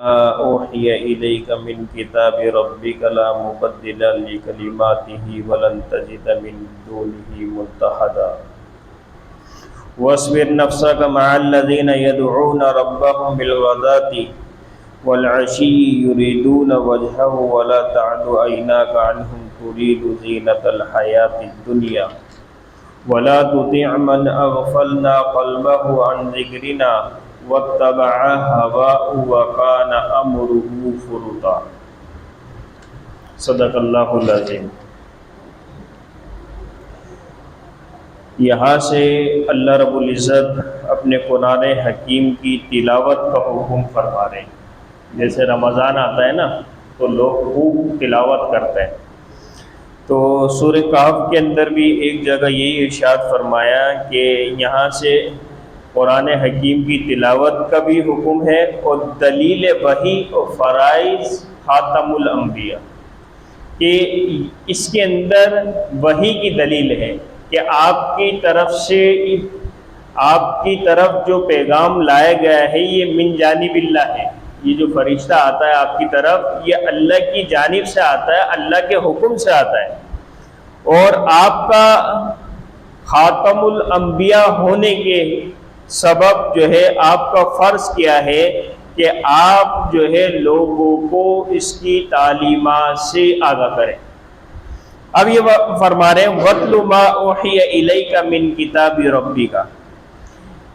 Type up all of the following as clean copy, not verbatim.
أوحي إليك من كتاب ربك لا مبدل لكلماته ولن تجد من دونه ملتحدا واصبر نفسك مع الذين يدعون ربهم بالغداة والعشي يريدون وجهه ولا تعد عيناك عنهم تريد زينة الحياة الدنيا ولا تطع من أغفلنا قلبه عن ذكرنا واتبع هواه وكان أمره فرطا. صدق اللہ العظیم. یہاں سے اللہ رب العزت اپنے قرآن حکیم کی تلاوت کا حکم فرما رہے ہیں. جیسے رمضان آتا ہے نا تو لوگ خوب تلاوت کرتے ہیں. تو سورہ کہف کے اندر بھی ایک جگہ یہی ارشاد فرمایا کہ یہاں سے قرآن حکیم کی تلاوت کا بھی حکم ہے اور دلیل وحی اور فرائض خاتم الانبیاء کہ اس کے اندر وحی کی دلیل ہے کہ آپ کی طرف جو پیغام لایا گیا ہے یہ من جانب اللہ ہے. یہ جو فرشتہ آتا ہے آپ کی طرف یہ اللہ کی جانب سے آتا ہے, اللہ کے حکم سے آتا ہے. اور آپ کا خاتم الانبیاء ہونے کے سبب جو ہے آپ کا فرض کیا ہے کہ آپ جو ہے لوگوں کو اس کی تعلیمات سے آگاہ کریں. اب یہ فرما رہے ہیں وَاتْلُ مَا أُوحِيَ إِلَيْكَ مِنْ كِتَابِ رَبِّكَ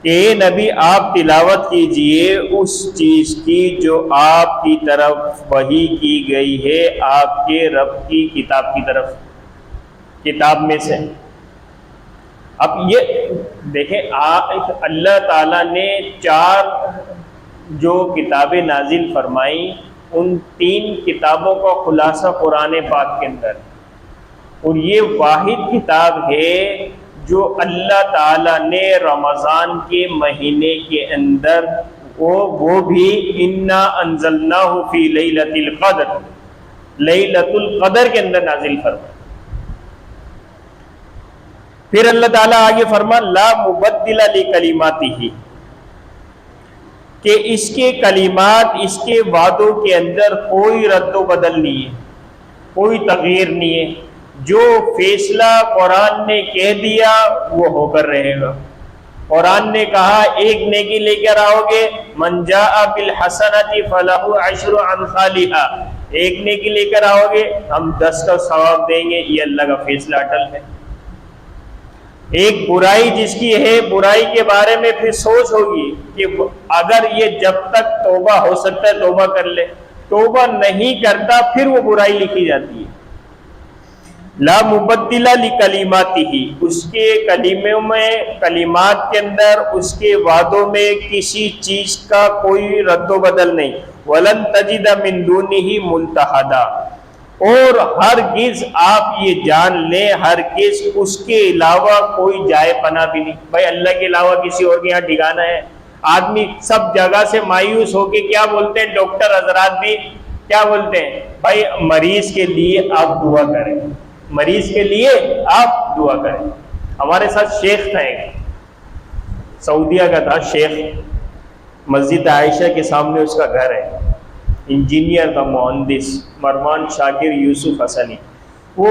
کہ نبی آپ تلاوت کیجئے اس چیز کی جو آپ کی طرف وحی کی گئی ہے آپ کے رب کی کتاب کی طرف, کتاب میں سے. اب یہ دیکھیں اللہ تعالیٰ نے 4 جو کتابیں نازل فرمائیں ان 3 کتابوں کا خلاصہ قرآن پاک کے اندر, اور یہ واحد کتاب ہے جو اللہ تعالیٰ نے رمضان کے مہینے کے اندر وہ بھی انا انزلناہ فی لیلۃ القدر, لیلۃ القدر کے اندر نازل فرمائے. پھر اللہ تعالیٰ آگے فرما لا مبدل لکلماتہ کہ اس کے کلمات اس کے وعدوں کے اندر کوئی رد و بدل نہیں ہے, کوئی تغییر نہیں ہے. جو فیصلہ قرآن نے کہہ دیا وہ ہو کر رہے گا. قرآن نے کہا ایک نیکی لے کر آؤ گے من جاء بالحسنۃ فلہ عشر امثالھا, ایک نیکی لے کر آؤ گے ہم 10 کا ثواب دیں گے. یہ اللہ کا فیصلہ اٹل ہے. ایک برائی جس کی ہے برائی کے بارے میں پھر سوچ ہوگی کہ اگر یہ جب تک توبہ ہو سکتا ہے توبہ کر لے, توبہ نہیں کرتا پھر وہ برائی لکھی جاتی ہے. لا مبدل لکلماتہ اس کے کلموں میں کلمات کے اندر اس کے وعدوں میں کسی چیز کا کوئی رد و بدل نہیں. ولن تجد من دونہ ملتحدا اور ہرگز آپ یہ جان لیں ہرگز اس کے علاوہ کوئی جائے پناہ بھی نہیں. بھائی اللہ کے علاوہ کسی اور کے یہاں ٹھکانہ ہے؟ آدمی سب جگہ سے مایوس ہو کے کیا بولتے ہیں, ڈاکٹر حضرات بھی کیا بولتے ہیں, بھائی مریض کے لیے آپ دعا کریں, مریض کے لیے آپ دعا کریں. ہمارے ساتھ شیخ تھا, ایک سعودیہ کا تھا شیخ, مسجد عائشہ کے سامنے اس کا گھر ہے, انجینئر کا مہندس مروان شاکر یوسف حسنی. وہ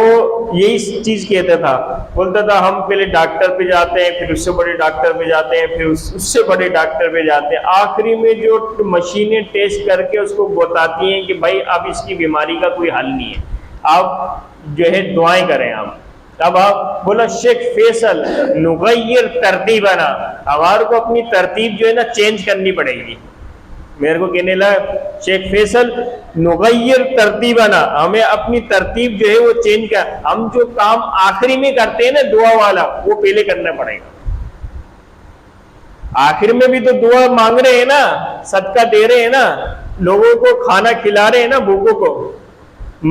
یہی چیز کہتا تھا, بولتا تھا ہم پہلے ڈاکٹر پہ جاتے ہیں پھر اس سے بڑے ڈاکٹر پہ جاتے ہیں پھر اس سے بڑے ڈاکٹر پہ جاتے ہیں, آخری میں جو مشینیں ٹیسٹ کر کے اس کو بتاتی ہیں کہ بھائی اب اس کی بیماری کا کوئی حل نہیں ہے, آپ جو ہے دعائیں کریں. اب آپ بولا شیخ فیصل نغیر ترتیبنا, ہمارے کو اپنی ترتیب جو ہے نا چینج کرنی پڑے گی. میرے کو کہنے لگا شیخ فیصل نغیر ترتیبنا, ہمیں اپنی ترتیب جو ہے وہ چینج کر, ہم جو کام آخری میں کرتے ہیں نا دعا والا وہ پہلے کرنا پڑے گا. آخر میں بھی تو دعا مانگ رہے ہیں نا, صدقہ دے رہے ہیں نا, لوگوں کو کھانا کھلا رہے ہیں نا بھوکوں کو,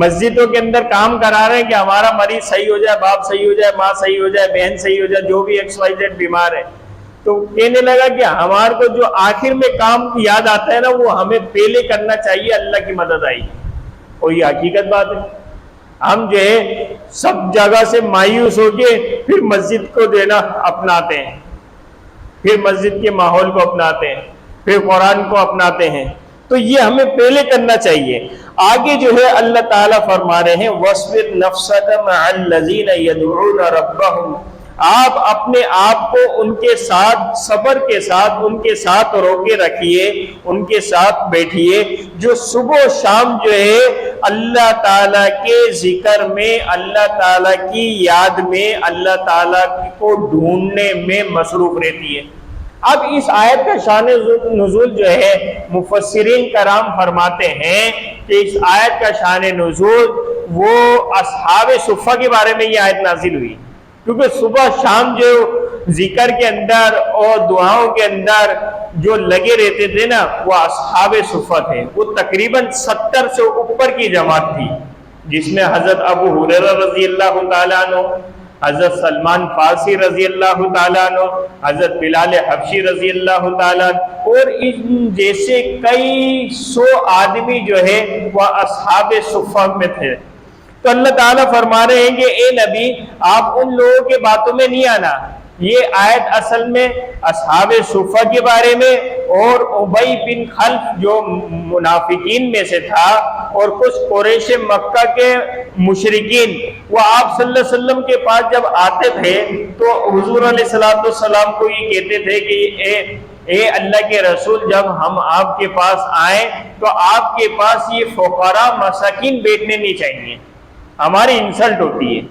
مسجدوں کے اندر کام کرا رہے ہیں کہ ہمارا مریض صحیح ہو جائے, باپ صحیح ہو جائے, ماں صحیح ہو جائے, بہن صحیح ہو جائے, جو بھی XYZ بیمار ہے. تو کہنے لگا کہ ہمارے کو جو آخر میں کام یاد آتا ہے نا وہ ہمیں پہلے کرنا چاہیے, اللہ کی مدد آئی. اور یہ حقیقت بات ہے. ہم جو ہے سب جگہ سے مایوس ہو کے پھر مسجد کو دینا اپناتے ہیں, پھر مسجد کے ماحول کو اپناتے ہیں, پھر قرآن کو اپناتے ہیں, تو یہ ہمیں پہلے کرنا چاہیے۔ آگے جو ہے اللہ تعالیٰ فرما رہے ہیں وَاصْبِرْ نَفْسَكَ مَعَ الَّذِينَ يَدْعُونَ رَبَّهُمْ، آپ اپنے آپ کو ان کے ساتھ صبر کے ساتھ ان کے ساتھ روکے رکھیے، ان کے ساتھ بیٹھیے، جو صبح و شام جو ہے اللہ تعالیٰ کے ذکر میں، اللہ تعالیٰ کی یاد میں، اللہ تعالیٰ کو ڈھونڈنے میں مصروف رہتی ہے۔ اب اس آیت کا شان نزول جو ہے مفسرین کرام فرماتے ہیں کہ اس آیت کا شان نزول وہ اصحاب صفہ کے بارے میں یہ آیت نازل ہوئی، کیونکہ صبح شام جو ذکر کے اندر اور دعاؤں کے اندر جو لگے رہتے تھے نا وہ اصحاب صفہ تھے۔ وہ تقریباً 70 سے اوپر کی جماعت تھی، جس میں حضرت ابو ہریرہ رضی اللہ تعالیٰ عنہ، حضرت سلمان فارسی رضی اللہ تعالیٰ عنہ، حضرت بلال حبشی رضی اللہ تعالیٰ عنہ، اور ان جیسے کئی سو آدمی جو ہے وہ اصحاب صفہ میں تھے۔ تو اللہ تعالیٰ فرما رہے ہیں کہ اے نبی آپ ان لوگوں کے باتوں میں نہیں آنا۔ یہ آیت اصل میں اصحاب صفہ کے بارے میں اور ابی بن خلف جو منافقین میں سے تھا اور کچھ قریش مکہ کے مشرکین، وہ آپ صلی اللہ علیہ وسلم کے پاس جب آتے تھے تو حضور علیہ السلام کو یہ کہتے تھے کہ اے اللہ کے رسول، جب ہم آپ کے پاس آئیں تو آپ کے پاس یہ فقراء مساکین بیٹھنے نہیں چاہیے، ہماری انسلٹ ہوتی ہے،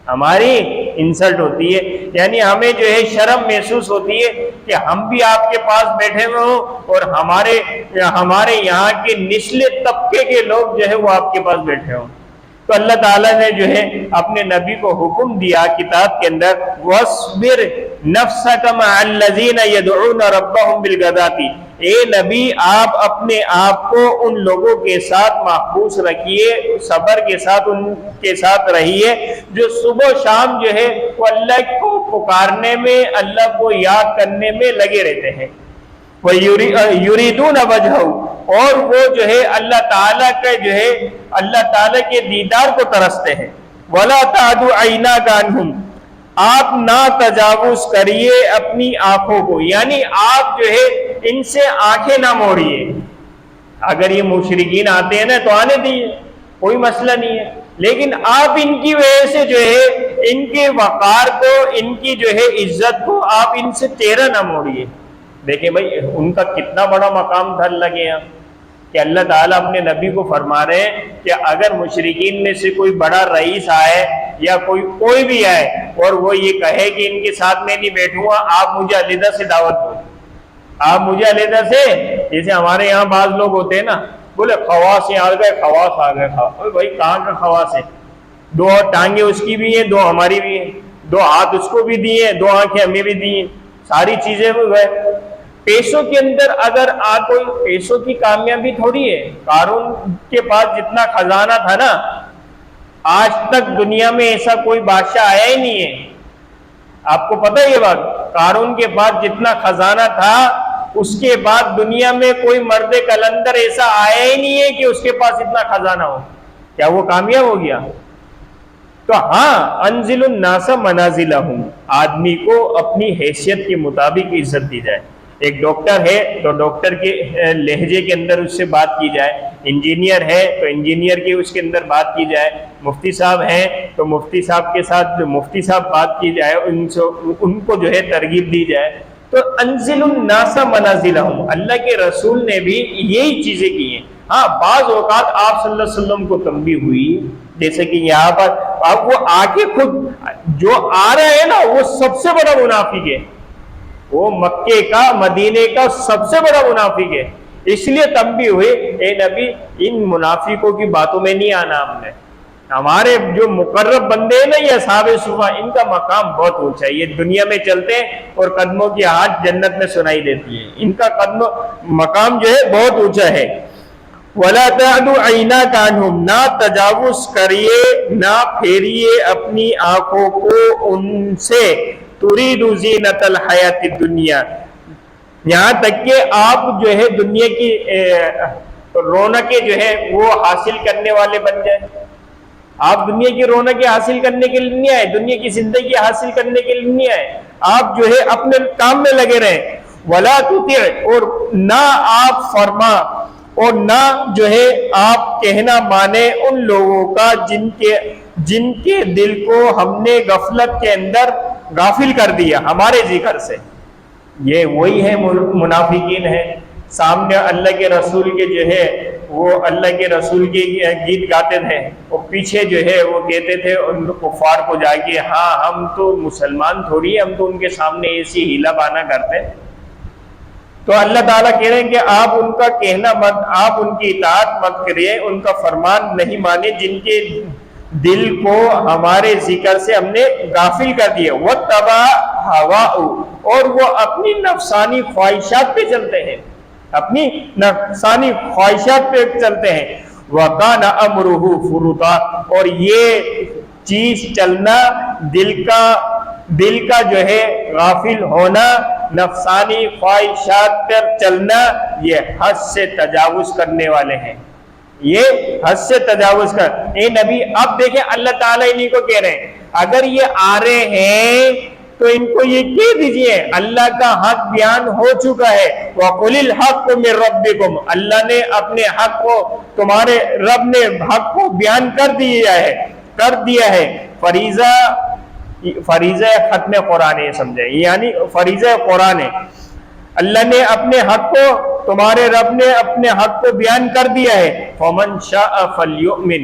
ہماری انسلٹ ہوتی ہے، یعنی ہمیں جو ہے شرم محسوس ہوتی ہے کہ ہم بھی آپ کے پاس بیٹھے ہوئے ہوں اور ہمارے یہاں کے نچلے طبقے کے لوگ جو ہے وہ آپ کے پاس بیٹھے ہوں۔ تو اللہ تعالیٰ نے جو ہے اپنے نبی کو حکم دیا کتاب کے اندر وَاصْبِرْ نَفْسَكَ مَعَ الَّذِينَ يَدْعُونَ رَبَّهُمْ بِالْغَدَاةِ، اے نبی آپ اپنے آپ کو ان لوگوں کے ساتھ محفوظ رکھیے، صبر کے ساتھ ان کے ساتھ رہیے جو صبح شام جو ہے وہ اللہ کو پکارنے میں، اللہ کو یاد کرنے میں لگے رہتے ہیں۔ وَيُرِيدُونَ وَجْهَهُ، اور وہ جو ہے اللہ تعالیٰ کا جو ہے اللہ تعالیٰ کے دیدار کو ترستے ہیں۔ وَلَا تَعْدُ عَيْنَاكَ عَنْهُمْ، آپ نہ تجاوز کریے اپنی آنکھوں کو، یعنی آپ جو ہے ان سے آنکھیں نہ موڑیے۔ اگر یہ مشرکین آتے ہیں نا تو آنے دیجیے، کوئی مسئلہ نہیں ہے، لیکن آپ ان کی وجہ سے جو ہے ان کے وقار کو، ان کی جو ہے عزت کو آپ ان سے چہرہ نہ موڑیے۔ دیکھیں بھائی ان کا کتنا بڑا مقام دھر لگے ہیں کہ اللہ تعالیٰ اپنے نبی کو فرما رہے ہیں کہ اگر مشرکین میں سے کوئی بڑا رئیس آئے یا کوئی بھی آئے اور وہ یہ کہے کہ ان کے ساتھ میں نہیں بیٹھوں گا، آپ مجھے علیحدہ سے دعوت دو، آپ مجھے علیحدہ سے، جیسے ہمارے یہاں بعض لوگ ہوتے ہیں نا، بولے خواص آ گئے، خواص آ گئے، بھائی کہاں کا خواص ہے؟ دو ٹانگیں اس کی بھی ہیں، دو ہماری بھی ہیں، دو ہاتھ اس کو بھی دیے، دو آنکھیں ہمیں بھی دی ہیں، ساری چیزیں وہ گئے۔ پیسوں کے اندر اگر کوئی پیسوں کی کامیابی تھوڑی ہے، قارون کے پاس جتنا خزانہ تھا نا، آج تک دنیا میں ایسا کوئی بادشاہ آیا ہی نہیں ہے۔ آپ کو پتہ ہے یہ بات؟ قارون کے پاس جتنا خزانہ تھا اس کے بعد دنیا میں کوئی مرد کلندر ایسا آیا ہی نہیں ہے کہ اس کے پاس اتنا خزانہ ہو۔ کیا وہ کامیاب ہو گیا؟ تو ہاں، انزل الناس منازلہم، آدمی کو اپنی حیثیت کے مطابق عزت دی جائے۔ ایک ڈاکٹر ہے تو ڈاکٹر کے لہجے کے اندر اس سے بات کی جائے، انجینئر ہے تو انجینئر کے اس کے اندر بات کی جائے، مفتی صاحب ہیں تو مفتی صاحب کے ساتھ مفتی صاحب بات کی جائے، ان کو جو ہے ترغیب دی جائے۔ تو انزل الناس منازلہم، اللہ کے رسول نے بھی یہی چیزیں کی ہیں۔ ہاں بعض اوقات آپ صلی اللہ علیہ وسلم کو تنبیہ ہوئی، جیسے کہ یہاں پر اب وہ آگے خود جو آ رہا ہے نا وہ سب سے بڑا منافق ہے، وہ مکے کا مدینے کا سب سے بڑا منافق ہے، اس لیے تنبیہ ہوئے اے نبی ان منافقوں کی باتوں میں نہیں آنا ہم نے۔ ہمارے جو مقرب بندے ہیں نا یہ اصحاب صفہ، ان کا مقام بہت اونچا ہے، یہ دنیا میں چلتے ہیں اور قدموں کی آواز جنت میں سنائی دیتی ہے، ان کا مقام جو ہے بہت اونچا ہے۔ وَلَا تَعْدُ عَيْنَاكَ عَنْهُمْ، نہ تجاوز کریے، نہ پھیریے اپنی آنکھوں کو ان سے، تُرِيدُ زِينَةَ الْحَيَاةِ الدُّنْيَا، یہاں تک کہ آپ جو ہے دنیا کی رونقیں جو ہے وہ حاصل کرنے والے بن جائیں۔ آپ دنیا کی رونقیں حاصل کرنے کے لیے نہیں آئے، دنیا کی زندگی حاصل کرنے کے لیے نہیں آئے، آپ جو ہے اپنے کام میں لگے رہیں۔ ولا تطع، اور نہ آپ فرما اور نہ جو ہے آپ کہنا مانے ان لوگوں کا جن کے دل کو ہم نے غفلت کے اندر غافل کر دیا ہمارے ذکر سے. یہ وہی ہے منافقین ہے. سامنے اللہ کے رسول کے جو ہے وہ اللہ کے رسول کے گیت گاتے تھے، اور پیچھے جو ہے وہ کہتے تھے ان کفار کو جا کے، ہاں ہم تو مسلمان تھوڑی، ہم تو ان کے سامنے ایسی ہیلا بانا کرتے. تو اللہ تعالیٰ کہہ رہے ہیں کہ آپ ان کا کہنا مت، آپ ان کی اطاعت مت کریے، ان کا فرمان نہیں مانے جن کے دل کو ہمارے ذکر سے ہم نے غافل کر دیا. وَاتَّبَعَ هَوَاءَهُ، اور وہ اپنی نفسانی خواہشات پہ چلتے ہیں، اپنی نفسانی خواہشات پہ چلتے ہیں. وَكَانَ أَمْرُهُ فُرُطًا، اور یہ چیز چلنا دل کا جو ہے غافل ہونا، نفسانی خواہشات پر چلنا، یہ حد سے تجاوز کرنے والے ہیں. یہ حد سے تجاوز کر. اے نبی اب دیکھیں اللہ تعالیٰ انہی کو کہہ رہے ہیں، اگر یہ آ رہے ہیں تو ان کو یہ کہہ دیجئے اللہ کا حق بیان ہو چکا ہے. وَقُلِ الْحَقُّ مِنْ رَبِّكُمْ، اللہ نے اپنے حق کو، تمہارے رب نے حق کو بیان کر دیا ہے. فریضہ ختم قرآن ہے، سمجھے، یعنی فریضہ قرآن ہے. اللہ نے اپنے حق کو، تمہارے رب نے اپنے حق کو بیان کر دیا ہے. فَمَنْ شَاءَ فَلْيُؤْمِنْ،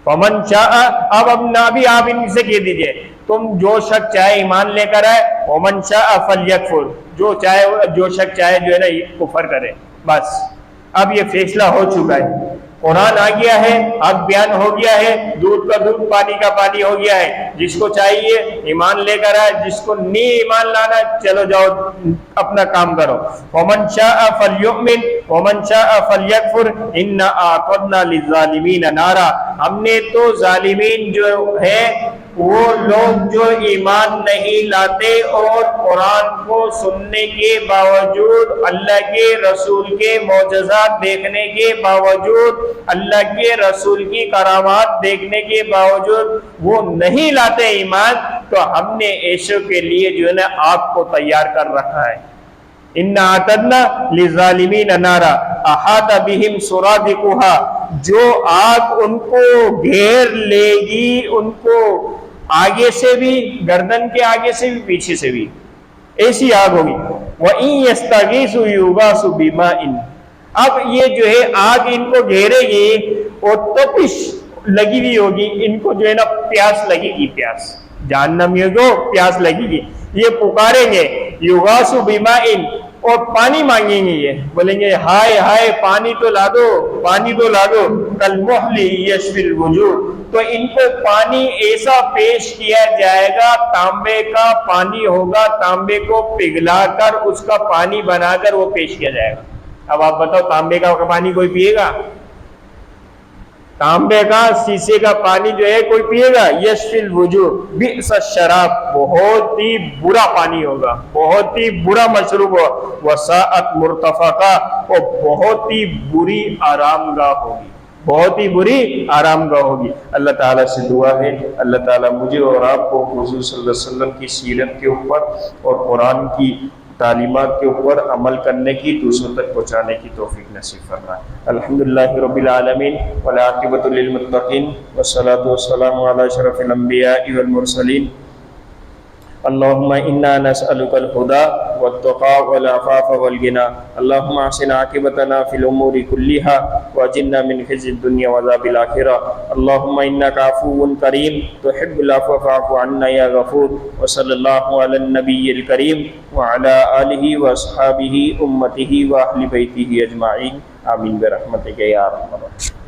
فَمَنْ شَاءَ، اب نبی آپ ان سے کہہ دیجئے تم جو شخص چاہے ایمان لے کر آئے، وَمَنْ شَاءَ فَلْيَكْفُرْ، جو شخص چاہے جو ہے نا کفر کرے. بس اب یہ فیصلہ ہو چکا ہے، قرآن آ گیا ہے، حق بیان ہو گیا ہے، دودھ کا دودھ پانی کا پانی ہو گیا ہے. جس کو چاہیے ایمان لے کر آئے، جس کو نہیں ایمان لانا چلو جاؤ اپنا کام کرو. وَمَنْ شَاءَ فَلْيُؤْمِنْ وَمَنْ شَاءَ فَلْيَكْفُرْ إِنَّا أَعْتَدْنَا لِلظَّالِمِينَ نَارًا، ہم نے تو ظالمین جو ہے، وہ لوگ جو ایمان نہیں لاتے اور قرآن کو سننے کے باوجود، اللہ کے رسول کے معجزات دیکھنے کے باوجود، اللہ کے رسول کی کرامات دیکھنے کے باوجود وہ نہیں لاتے ایمان، تو ہم نے ایسوں کے لیے جو ہے نا آگ کو تیار کر رکھا ہے. اِنَّا أَعْتَدْنَا لِلظَّالِمِينَ نَارًا أَحَاطَ بِهِمْ سُرَادِقُهَا، جو آگ ان کو گھیر لے گی، ان کو آگے سے بھی، گردن کے آگے سے بھی، پیچھے سے بھی، ایسی آگ ہوگی. وَإِن يَسْتَغِيثُوا يُغَاثُوا بِمَاءٍ، اب یہ جو ہے آگ ان کو گھیرے گی اور تپش لگی ہوئی ہوگی، ان کو جو ہے نا پیاس لگے گی، پیاس جہنمیوں کو پیاس لگے گی. یہ پکاریں گے یغاثوا بماء، اور پانی مانگیں گے، یہ بولیں گے ہائے ہائے پانی تو لا دو، پانی تو لا دو. کالمحل یشفی الوجوہ، تو ان کو پانی ایسا پیش کیا جائے گا، تانبے کا پانی ہوگا، تانبے کو پگھلا کر اس کا پانی بنا کر وہ پیش کیا جائے گا. اب آپ بتاؤ تانبے کا پانی کوئی پیے گا؟ تانبے کا، شیشے کا پانی جو ہے کوئی پیے گا؟ یشفی الوجوہ بئس الشراب، بہت ہی برا پانی ہوگا، بہت ہی برا مشروب ہوگا. وساءت مرتفقہ، اور بہت ہی بری آرام گاہ ہوگی، بہت ہی بری آرام گاہ ہوگی. اللہ تعالیٰ سے دعا ہے اللہ تعالیٰ مجھے اور آپ کو حضور صلی اللہ علیہ وسلم کی سیرت کے اوپر اور قرآن کی تعلیمات کے اوپر عمل کرنے کی، دوسروں تک پہنچانے کی توفیق نصیب فرمائے. الحمدللہ رب العالمین والعاقبۃ للمتقین والصلاۃ والسلام علی اشرف الانبیاء والمرسلین. اللہم انا نسألک الہدی والتقی والعفاف والغنی. اللہم احسن عاقبتنا فی الامور کلها واجرنا من خزي الدنيا وعذاب الآخرة. اللهم إنك عفو كريم تحب العفو فاعف عنا يا غفور. وصلى الله على النبي الكريم وعلى آله وأصحابه أمته وأهل بيته أجمعين. آمين برحمتك يا أرحم الراحمين.